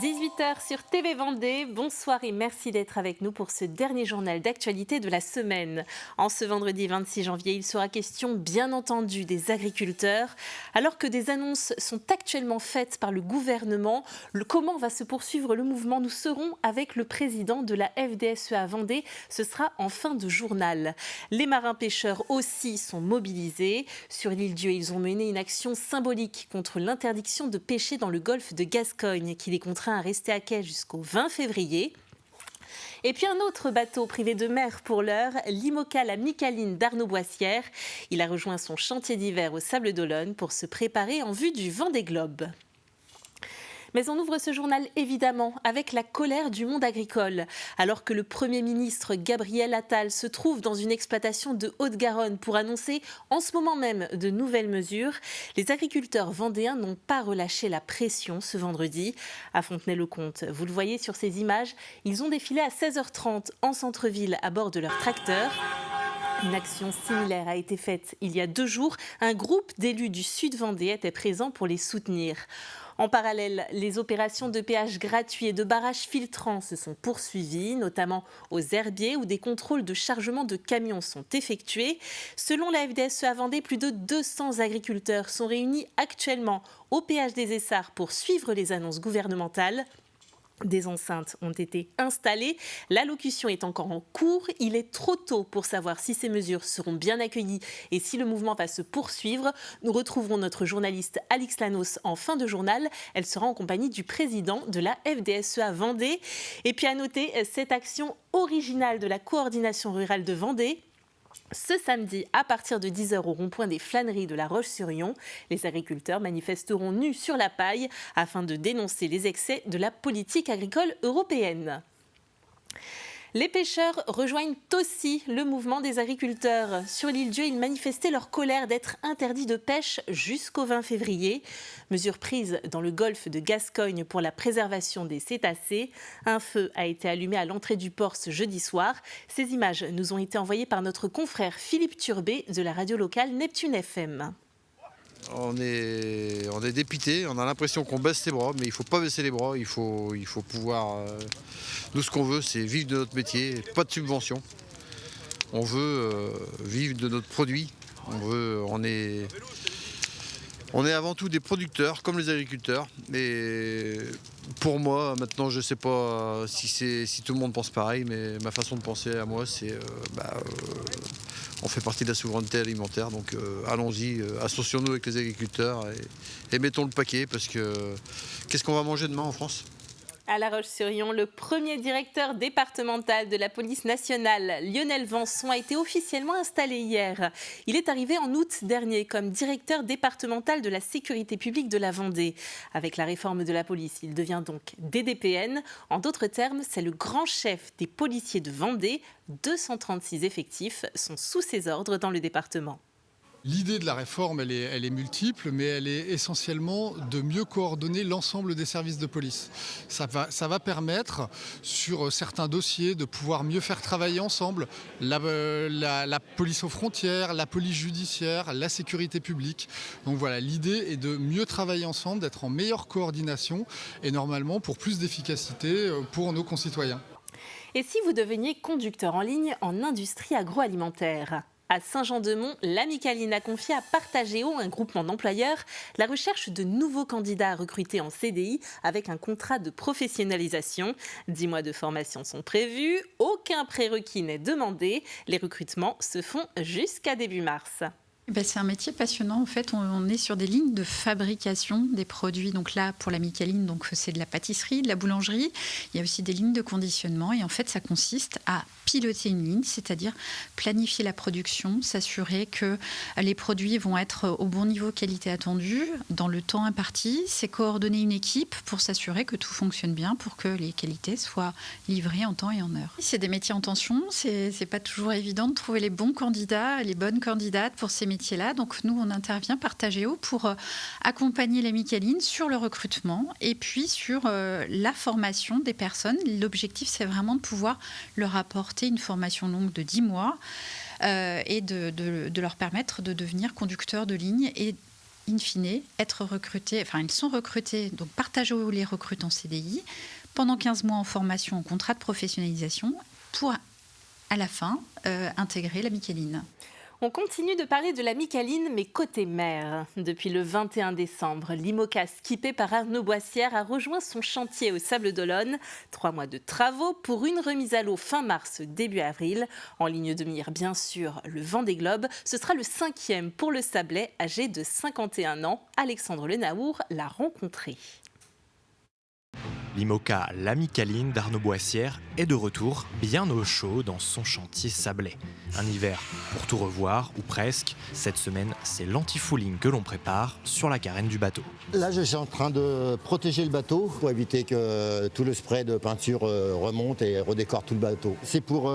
18h sur TV Vendée, bonsoir et merci d'être avec nous pour ce dernier journal d'actualité de la semaine. En ce vendredi 26 janvier, il sera question bien entendu des agriculteurs. Alors que des annonces sont actuellement faites par le gouvernement, comment va se poursuivre le mouvement? Nous serons avec le président de la FDSEA Vendée, ce sera en fin de journal. Les marins-pêcheurs aussi sont mobilisés. Sur l'île Dieu, ils ont mené une action symbolique contre l'interdiction de pêcher dans le golfe de Gascogne qui les contraint à rester à quai jusqu'au 20 février. Et puis un autre bateau privé de mer pour l'heure, l'IMOCA La Micaline d'Arnaud Boissière. Il a rejoint son chantier d'hiver au Sable d'Olonne pour se préparer en vue du Vendée Globe. Mais on ouvre ce journal évidemment avec la colère du monde agricole. Alors que le Premier ministre Gabriel Attal se trouve dans une exploitation de Haute-Garonne pour annoncer en ce moment même de nouvelles mesures, les agriculteurs vendéens n'ont pas relâché la pression ce vendredi. À Fontenay-le-Comte, vous le voyez sur ces images, ils ont défilé à 16h30 en centre-ville à bord de leur tracteur. Une action similaire a été faite il y a 2 jours. Un groupe d'élus du Sud Vendée était présent pour les soutenir. En parallèle, les opérations de péage gratuit et de barrages filtrants se sont poursuivies, notamment aux herbiers où des contrôles de chargement de camions sont effectués. Selon la FDSEA Vendée, plus de 200 agriculteurs sont réunis actuellement au péage des Essarts pour suivre les annonces gouvernementales. Des enceintes ont été installées. L'allocution est encore en cours. Il est trop tôt pour savoir si ces mesures seront bien accueillies et si le mouvement va se poursuivre. Nous retrouverons notre journaliste Alix Lanos en fin de journal. Elle sera en compagnie du président de la FDSEA Vendée. Et puis à noter cette action originale de la coordination rurale de Vendée. Ce samedi, à partir de 10h au rond-point des Flâneries de La Roche-sur-Yon, les agriculteurs manifesteront nus sur la paille afin de dénoncer les excès de la politique agricole européenne. Les pêcheurs rejoignent aussi le mouvement des agriculteurs. Sur l'île Dieu, ils manifestaient leur colère d'être interdits de pêche jusqu'au 20 février. Mesure prise dans le golfe de Gascogne pour la préservation des cétacés. Un feu a été allumé à l'entrée du port ce jeudi soir. Ces images nous ont été envoyées par notre confrère Philippe Turbet de la radio locale Neptune FM. On est dépité, on a l'impression qu'on baisse les bras, mais il ne faut pas baisser les bras, il faut pouvoir... Nous, ce qu'on veut, c'est vivre de notre métier, pas de subvention. On veut vivre de notre produit. On est avant tout des producteurs, comme les agriculteurs. Et pour moi, maintenant, je ne sais pas si tout le monde pense pareil, mais ma façon de penser à moi, c'est... on fait partie de la souveraineté alimentaire, donc allons-y, associons-nous avec les agriculteurs et mettons le paquet, parce que qu'est-ce qu'on va manger demain en France ? À La Roche-sur-Yon, le premier directeur départemental de la police nationale, Lionel Vanson, a été officiellement installé hier. Il est arrivé en août dernier comme directeur départemental de la sécurité publique de la Vendée. Avec la réforme de la police, il devient donc DDPN. En d'autres termes, c'est le grand chef des policiers de Vendée. 236 effectifs sont sous ses ordres dans le département. L'idée de la réforme, elle est multiple, mais elle est essentiellement de mieux coordonner l'ensemble des services de police. Ça va permettre, sur certains dossiers, de pouvoir mieux faire travailler ensemble la police aux frontières, la police judiciaire, la sécurité publique. Donc voilà, l'idée est de mieux travailler ensemble, d'être en meilleure coordination et normalement pour plus d'efficacité pour nos concitoyens. Et si vous deveniez conducteur en ligne en industrie agroalimentaire ? À Saint-Jean-de-Mont, la Micaline a confié à Partagéo, un groupement d'employeurs, la recherche de nouveaux candidats recrutés en CDI avec un contrat de professionnalisation. 10 mois de formation sont prévus, aucun prérequis n'est demandé. Les recrutements se font jusqu'à début mars. C'est un métier passionnant. En fait, on est sur des lignes de fabrication des produits. Donc là, pour la Micaline, donc c'est de la pâtisserie, de la boulangerie. Il y a aussi des lignes de conditionnement. Et en fait, ça consiste à piloter une ligne, c'est-à-dire planifier la production, s'assurer que les produits vont être au bon niveau qualité attendu, dans le temps imparti. C'est coordonner une équipe pour s'assurer que tout fonctionne bien, pour que les qualités soient livrées en temps et en heure. C'est des métiers en tension. C'est pas toujours évident de trouver les bons candidats, les bonnes candidates pour ces métiers-là. Donc nous, on intervient Partagéo pour accompagner la Micaline sur le recrutement et puis sur la formation des personnes. L'objectif, c'est vraiment de pouvoir leur apporter une formation longue de 10 mois et de leur permettre de devenir conducteurs de ligne et in fine, être recrutés, enfin ils sont recrutés, donc Partageau les recrute en CDI, pendant 15 mois en formation, en contrat de professionnalisation, pour à la fin intégrer la Micaline. On continue de parler de la Micaline, mais côté mer. Depuis le 21 décembre, l'IMOCA skippé par Arnaud Boissière a rejoint son chantier au Sables d'Olonne. 3 mois de travaux pour une remise à l'eau fin mars, début avril. En ligne de mire, bien sûr, le Vendée Globe. Ce sera le 5e pour le Sablais, âgé de 51 ans. Alexandre Lenaour l'a rencontré. L'IMOCA La Micaline d'Arnaud Boissière est de retour bien au chaud dans son chantier sablais. Un hiver pour tout revoir, ou presque. Cette semaine, c'est l'anti-fouling que l'on prépare sur la carène du bateau. Là, je suis en train de protéger le bateau pour éviter que tout le spray de peinture remonte et redécore tout le bateau. C'est pour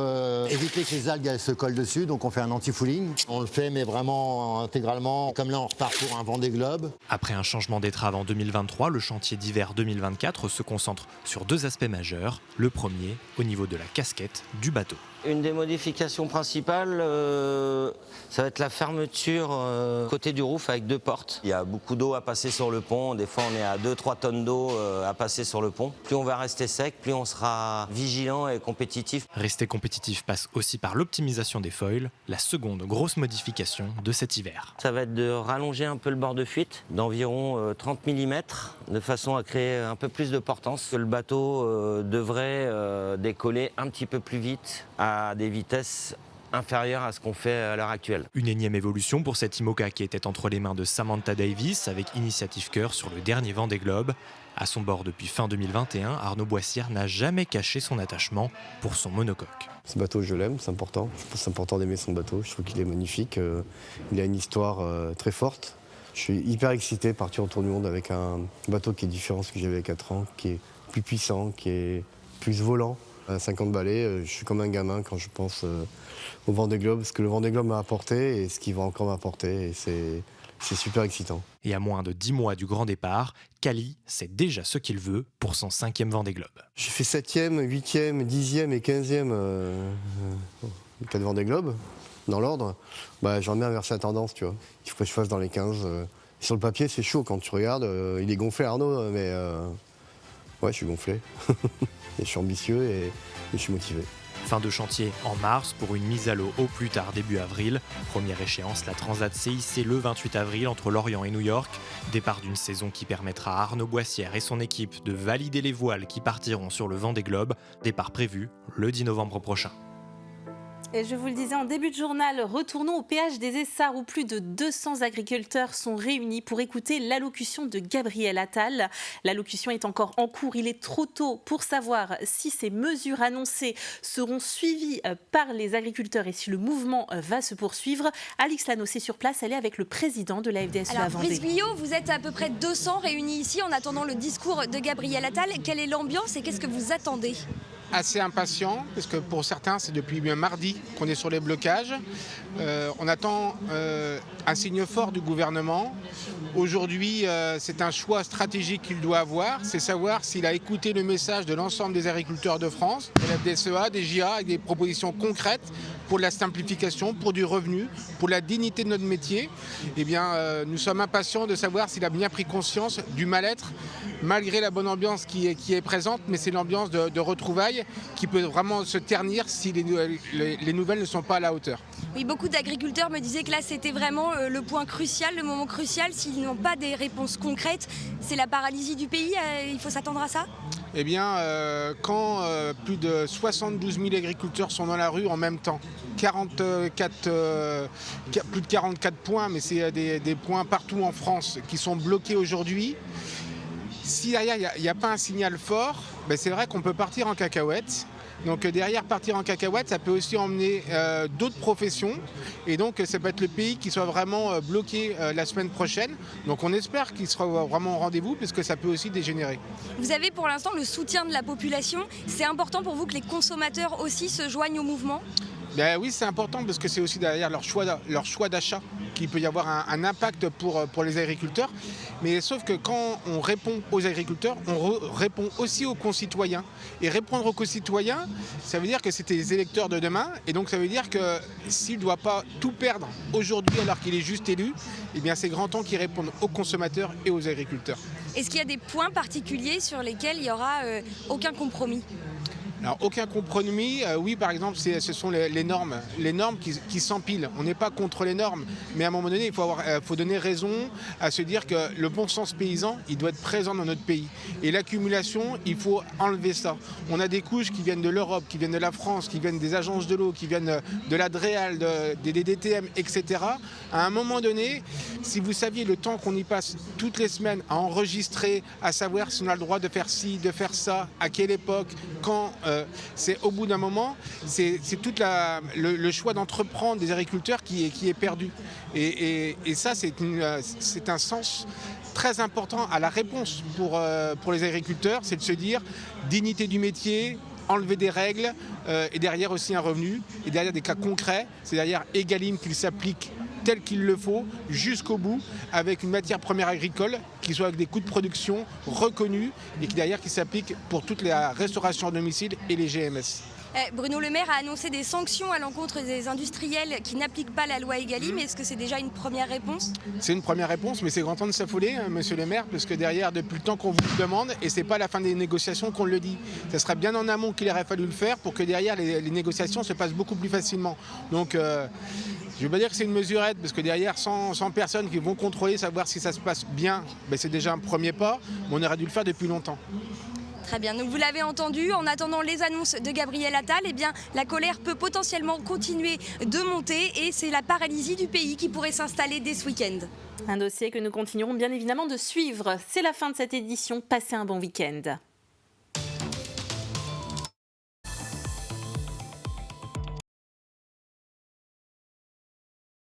éviter que les algues se collent dessus, donc on fait un anti-fouling. On le fait, mais vraiment intégralement. Comme là, on repart pour un Vendée Globe. Après un changement d'étrave en 2023, le chantier d'hiver 2024 se concentre sur 2 aspects majeurs. Le premier, au niveau de la casquette du bateau. Une des modifications principales, ça va être la fermeture côté du roof avec 2 portes. Il y a beaucoup d'eau à passer sur le pont. Des fois, on est à 2-3 tonnes d'eau à passer sur le pont. Plus on va rester sec, plus on sera vigilant et compétitif. Rester compétitif passe aussi par l'optimisation des foils, la seconde grosse modification de cet hiver. Ça va être de rallonger un peu le bord de fuite d'environ 30 mm, de façon à créer un peu plus de portance. Le bateau devrait décoller un petit peu plus vite à des vitesses inférieures à ce qu'on fait à l'heure actuelle. Une énième évolution pour cette IMOCA qui était entre les mains de Samantha Davis avec Initiative Cœur sur le dernier Vendée Globe. À son bord depuis fin 2021, Arnaud Boissière n'a jamais caché son attachement pour son monocoque. Ce bateau, je l'aime, c'est important. Je pense que c'est important d'aimer son bateau. Je trouve qu'il est magnifique. Il a une histoire très forte. Je suis hyper excité de partir autour du monde avec un bateau qui est différent de ce que j'avais il y a 4 ans, qui est plus puissant, qui est plus volant. À 50 balais, je suis comme un gamin quand je pense au Vendée Globe, ce que le Vendée Globe m'a apporté et ce qu'il va encore m'apporter. Et c'est super excitant. Et à moins de 10 mois du grand départ, Cali sait déjà ce qu'il veut pour son 5e Vendée Globe. J'ai fait 7e, 8e, 10e et 15e 4 Vendée Globe, dans l'ordre. J'aimerais bien inverser la tendance, tu vois. Il faut que je fasse dans les 15. Sur le papier, c'est chaud quand tu regardes. Il est gonflé, Arnaud, mais ouais, je suis gonflé. Et je suis ambitieux et je suis motivé. Fin de chantier en mars pour une mise à l'eau au plus tard début avril. Première échéance, la Transat CIC le 28 avril entre Lorient et New York. Départ d'une saison qui permettra à Arnaud Boissière et son équipe de valider les voiles qui partiront sur le Vendée Globe. Départ prévu le 10 novembre prochain. Et je vous le disais en début de journal, retournons au péage des Essarts où plus de 200 agriculteurs sont réunis pour écouter l'allocution de Gabriel Attal. L'allocution est encore en cours, il est trop tôt pour savoir si ces mesures annoncées seront suivies par les agriculteurs et si le mouvement va se poursuivre. Alix Lano, c'est sur place, elle est avec le président de la FDSEA Alors, Vendée. Brice Guyot, vous êtes à peu près 200 réunis ici en attendant le discours de Gabriel Attal. Quelle est l'ambiance et qu'est-ce que vous attendez ? Assez impatient, parce que pour certains, c'est depuis mardi qu'on est sur les blocages. On attend un signe fort du gouvernement. Aujourd'hui, c'est un choix stratégique qu'il doit avoir, c'est savoir s'il a écouté le message de l'ensemble des agriculteurs de France, de la FDSEA, des JA, avec des propositions concrètes pour la simplification, pour du revenu, pour la dignité de notre métier. Eh bien, nous sommes impatients de savoir s'il a bien pris conscience du mal-être, malgré la bonne ambiance qui est présente, mais c'est l'ambiance de retrouvailles qui peut vraiment se ternir si les nouvelles ne sont pas à la hauteur. Oui, beaucoup d'agriculteurs me disaient que là, c'était vraiment le point crucial, le moment crucial. S'ils n'ont pas des réponses concrètes, c'est la paralysie du pays. Il faut s'attendre à ça ? Eh bien, quand plus de 72 000 agriculteurs sont dans la rue en même temps, plus de 44 points, mais c'est des points partout en France qui sont bloqués aujourd'hui. Si derrière, il n'y a pas un signal fort, c'est vrai qu'on peut partir en cacahuète. Donc derrière partir en cacahuète, ça peut aussi emmener d'autres professions. Et donc ça peut être le pays qui soit vraiment bloqué la semaine prochaine. Donc on espère qu'il sera vraiment au rendez-vous, puisque ça peut aussi dégénérer. Vous avez pour l'instant le soutien de la population. C'est important pour vous que les consommateurs aussi se joignent au mouvement ? Oui, c'est important parce que c'est aussi derrière leur choix d'achat qu'il peut y avoir un impact pour les agriculteurs. Mais sauf que quand on répond aux agriculteurs, on répond aussi aux concitoyens. Et répondre aux concitoyens, ça veut dire que c'est les électeurs de demain. Et donc ça veut dire que s'il ne doit pas tout perdre aujourd'hui alors qu'il est juste élu, eh bien c'est grand temps qu'il réponde aux consommateurs et aux agriculteurs. Est-ce qu'il y a des points particuliers sur lesquels il n'y aura aucun compromis ? Alors aucun compromis, oui par exemple ce sont les normes qui s'empilent. On n'est pas contre les normes, mais à un moment donné il faut donner raison à se dire que le bon sens paysan il doit être présent dans notre pays. Et l'accumulation, il faut enlever ça. On a des couches qui viennent de l'Europe, qui viennent de la France, qui viennent des agences de l'eau, qui viennent de la DREAL, des DDTM, etc. À un moment donné, si vous saviez le temps qu'on y passe toutes les semaines à enregistrer, à savoir si on a le droit de faire ci, de faire ça, à quelle époque, quand... c'est au bout d'un moment, c'est tout le choix d'entreprendre des agriculteurs qui est perdu. Et ça, c'est un sens très important à la réponse pour les agriculteurs, c'est de se dire dignité du métier, enlever des règles et derrière aussi un revenu, et derrière des cas concrets, c'est derrière Egalim qu'il s'applique tel qu'il le faut, jusqu'au bout, avec une matière première agricole qui soit avec des coûts de production reconnus et qui derrière qui s'applique pour toute la restauration à domicile et les GMS. Bruno Le Maire a annoncé des sanctions à l'encontre des industriels qui n'appliquent pas la loi Egalim. Est-ce que c'est déjà une première réponse ? C'est une première réponse, mais c'est grand temps de s'affoler, monsieur le maire, parce que derrière, depuis le temps qu'on vous le demande, et c'est pas à la fin des négociations qu'on le dit. Ça serait bien en amont qu'il aurait fallu le faire pour que derrière, les négociations se passent beaucoup plus facilement. Donc, je ne veux pas dire que c'est une mesurette, parce que derrière, 100 personnes qui vont contrôler, savoir si ça se passe bien, ben c'est déjà un premier pas, mais on aurait dû le faire depuis longtemps. Très bien, donc vous l'avez entendu, en attendant les annonces de Gabriel Attal, eh bien, la colère peut potentiellement continuer de monter et c'est la paralysie du pays qui pourrait s'installer dès ce week-end. Un dossier que nous continuerons bien évidemment de suivre. C'est la fin de cette édition. Passez un bon week-end.